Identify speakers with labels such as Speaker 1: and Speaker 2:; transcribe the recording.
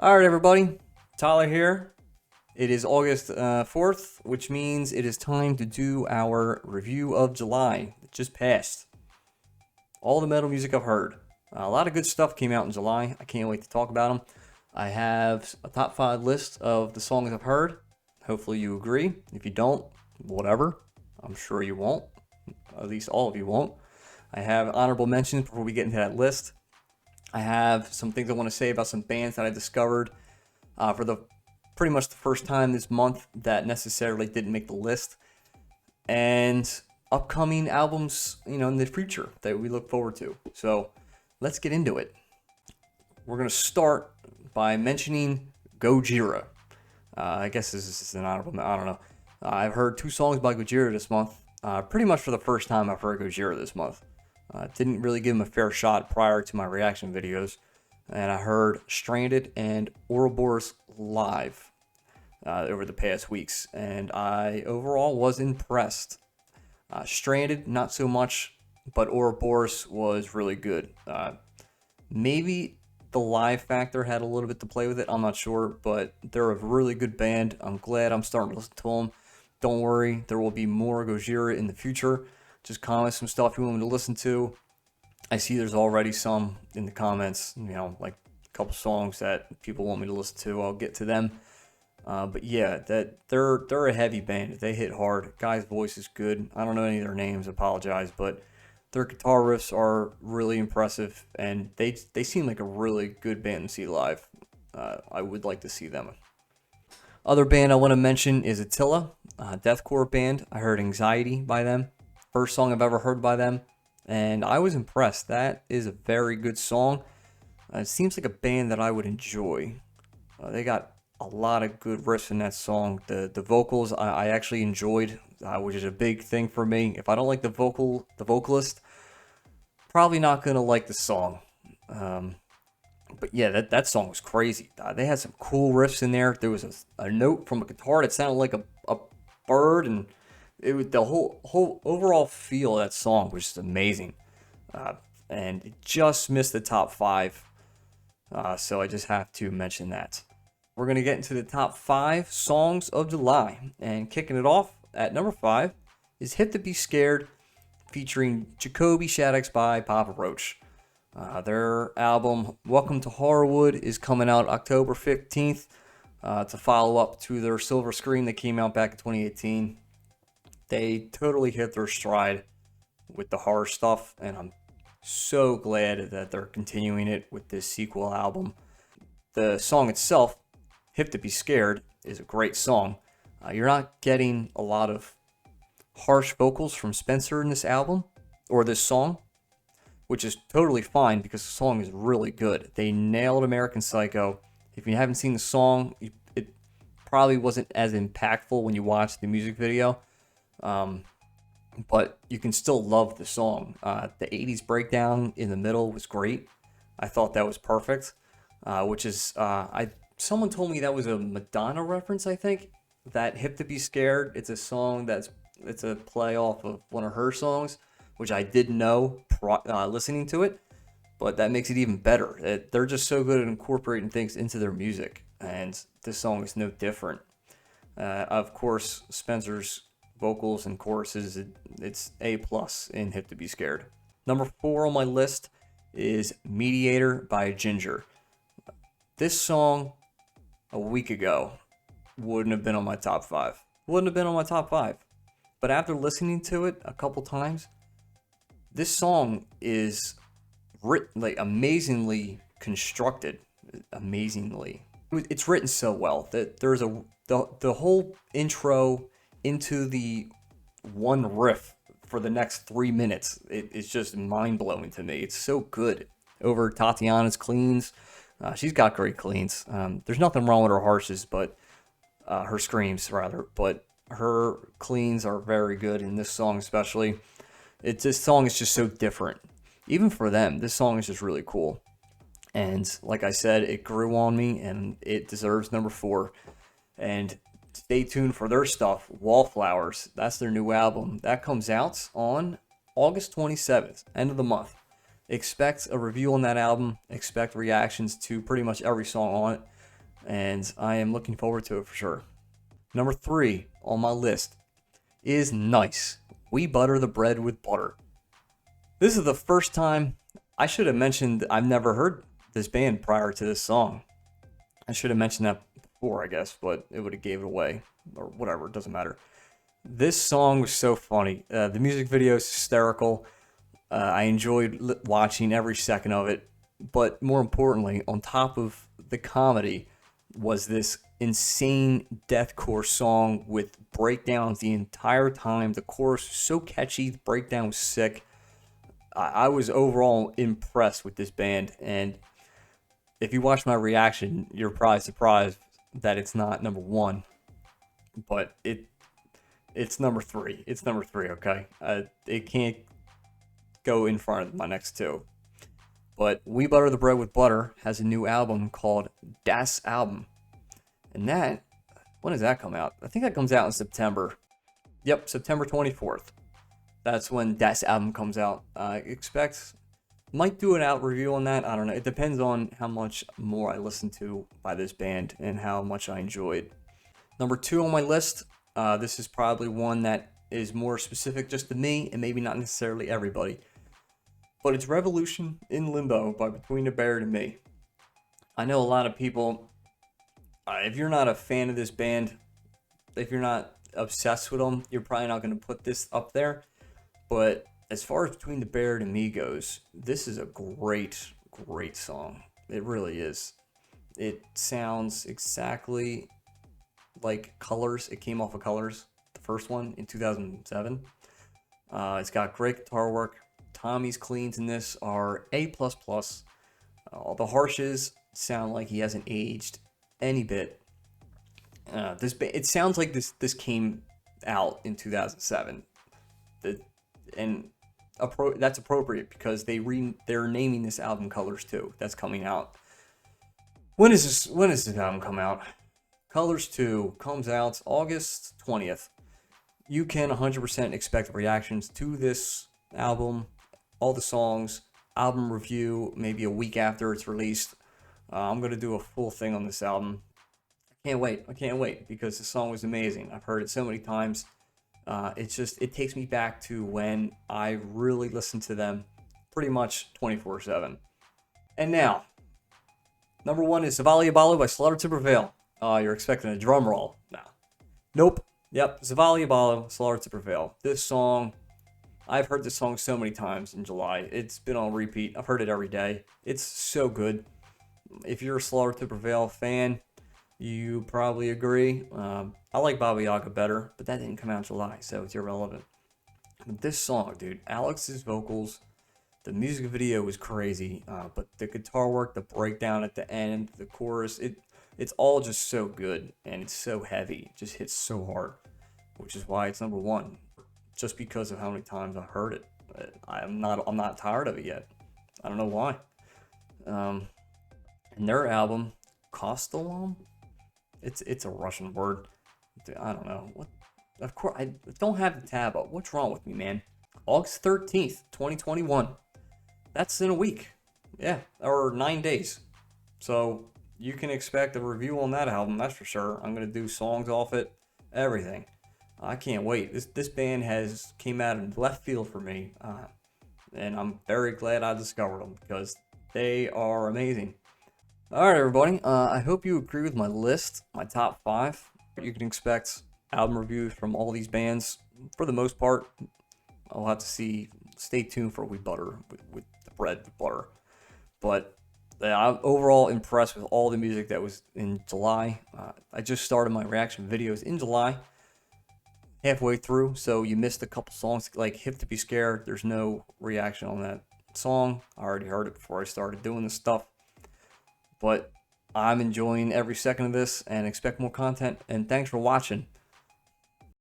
Speaker 1: All right, everybody. Tyler here. It is August 4th, which means it is time to do our review of July. It just passed. All the metal music I've heard. A lot of good stuff came out in July. I can't wait to talk about them. I have a top 5 list of the songs I've heard. Hopefully, you agree. If you don't, whatever. I'm sure you won't. At least all of you won't. I have honorable mentions before we get into that list. I have some things I want to say about some bands that I discovered for the pretty much the first time this month that necessarily didn't make the list, and upcoming albums, in the future that we look forward to. So let's get into it. We're gonna start by mentioning Gojira. I guess this is an honorable. I don't know. I've heard 2 songs by Gojira this month. Pretty much for the first time I've heard Gojira this month. Didn't really give him a fair shot prior to my reaction videos. And I heard Stranded and Ouroboros live over the past weeks. And I overall was impressed. Stranded, not so much, but Ouroboros was really good. Maybe the live factor had a little bit to play with it. I'm not sure, but they're a really good band. I'm glad I'm starting to listen to them. Don't worry, there will be more Gojira in the future. Just comment some stuff you want me to listen to. I see there's already some in the comments, like a couple songs that people want me to listen to. I'll get to them. But yeah, that they're a heavy band. They hit hard. Guy's voice is good. I don't know any of their names. Apologize, but their guitar riffs are really impressive, and they seem like a really good band to see live. I would like to see them. Other band I want to mention is Attila, deathcore band. I heard Anxiety by them. First song I've ever heard by them, and I was impressed. That is a very good song. It seems like a band that I would enjoy. They got a lot of good riffs in that song. The vocals I actually enjoyed, which is a big thing for me. If I don't like the vocalist, probably not gonna like the song. But yeah, that song was crazy. They had some cool riffs in there. There was a note from a guitar that sounded like a bird, and it was the whole overall feel of that song was just amazing. And it just missed the top 5. So I just have to mention that. We're going to get into the top 5 songs of July. And kicking it off at number 5 is Hip to Be Scared, featuring Jacoby Shaddix by Papa Roach. Their album Welcome to Horrorwood is coming out October 15th to follow up to their Silver Scream that came out back in 2018. They totally hit their stride with the horror stuff, and I'm so glad that they're continuing it with this sequel album. The song itself, Hip to Be Scared, is a great song. You're not getting a lot of harsh vocals from Spencer in this album, or this song, which is totally fine because the song is really good. They nailed American Psycho. If you haven't seen the song, it probably wasn't as impactful when you watched the music video. But you can still love the song. The 80s breakdown in the middle was great. I thought that was perfect. Which is, someone told me that was a Madonna reference, I think. That Hip to Be Scared, it's a song it's a play off of one of her songs, which I didn't know listening to it. But that makes it even better. They're just so good at incorporating things into their music. And this song is no different. Of course, Spencer's vocals and choruses, it's A+ in Hip to Be Scared. Number 4 on my list is Mediator by Ginger. This song a week ago wouldn't have been on my top 5. But after listening to it a couple times, this song is written like amazingly constructed. It's written so well that there's the whole intro into the one riff for the next 3 minutes. It's just mind-blowing to me. It's so good. Over Tatiana's cleans, she's got great cleans. There's nothing wrong with her harshes, but her screams rather, but her cleans are very good in this song especially. This song is just so different. Even for them, this song is just really cool. And like I said, it grew on me, and it deserves number 4. And stay tuned for their stuff, Wallflowers. That's their new album. That comes out on August 27th, end of the month. Expect a review on that album. Expect reactions to pretty much every song on it. and I am looking forward to it for sure. Number 3 on my list is Nice. We Butter the Bread with Butter. This is the first time. I should have mentioned I've never heard this band prior to this song. I should have mentioned that before, I guess, but it would have gave it away or whatever. It doesn't matter. This song was so funny. The music video is hysterical. I enjoyed watching every second of it. But more importantly, on top of the comedy, was this insane deathcore song with breakdowns the entire time. The chorus was so catchy. The breakdown was sick. I was overall impressed with this band. And if you watch my reaction, you're probably surprised that it's not number 1. But it's number 3. It's number 3, okay? It can't go in front of my next 2. But We Butter the Bread with Butter has a new album called Das Album. And that, when does that come out? I think that comes out in September. Yep, September 24th. That's when Das Album comes out. I expect, might do an out review on that. I don't know. It depends on how much more I listen to by this band and how much I enjoyed. Number 2 on my list, this is probably one that is more specific just to me and maybe not necessarily everybody. But it's Revolution in Limbo by Between the Buried and Me. I know a lot of people, if you're not a fan of this band, if you're not obsessed with them, you're probably not going to put this up there. But as far as Between the Buried and Me goes, this is a great, great song. It really is. It sounds exactly like Colors. It came off of Colors, the first one in 2007. It's got great guitar work. Tommy's cleans in this are A++. All the harshes sound like he hasn't aged any bit. It sounds like this came out in 2007. That's appropriate because they're naming this album Colors 2. That's coming out. When is this album come out? Colors 2 comes out August 20th. You can 100% expect reactions to this album, all the songs, album review, maybe a week after it's released. I'm going to do a full thing on this album. I can't wait because the song was amazing. I've heard it so many times. It takes me back to when I really listened to them pretty much 24/7. And now, number 1 is Zavali Abalo by Slaughter to Prevail. You're expecting a drum roll. No. Nope. Yep, Zavali Abalo, Slaughter to Prevail. This song, I've heard this song so many times in July. It's been on repeat. I've heard it every day. It's so good. If you're a Slaughter to Prevail fan, you probably agree. I like Baba Yaga better, but that didn't come out in July, so it's irrelevant. But this song, dude, Alex's vocals, the music video was crazy, but the guitar work, the breakdown at the end, the chorus, it's all just so good, and it's so heavy. It just hits so hard, which is why it's number 1, just because of how many times I've heard it. I'm not tired of it yet. I don't know why. And their album, Kostalom, it's a Russian word. I don't know what. Of course, I don't have the tab up. What's wrong with me, man? August 13th, 2021. That's in a week. Yeah, or 9 days. So you can expect a review on that album, that's for sure. I'm gonna do songs off it, everything. I can't wait. This band came out in left field for me, and I'm very glad I discovered them because they are amazing. All right, everybody. I hope you agree with my list, my top 5. You can expect album reviews from all these bands for the most part. I'll have to see. Stay tuned for We Butter with the Bread with Butter. But I'm overall impressed with all the music that was in July. I just started my reaction videos in July, halfway through, so you missed a couple songs like Hip to Be Scared. There's no reaction on that song. I already heard it before I started doing this stuff. But I'm enjoying every second of this and expect more content. And thanks for watching.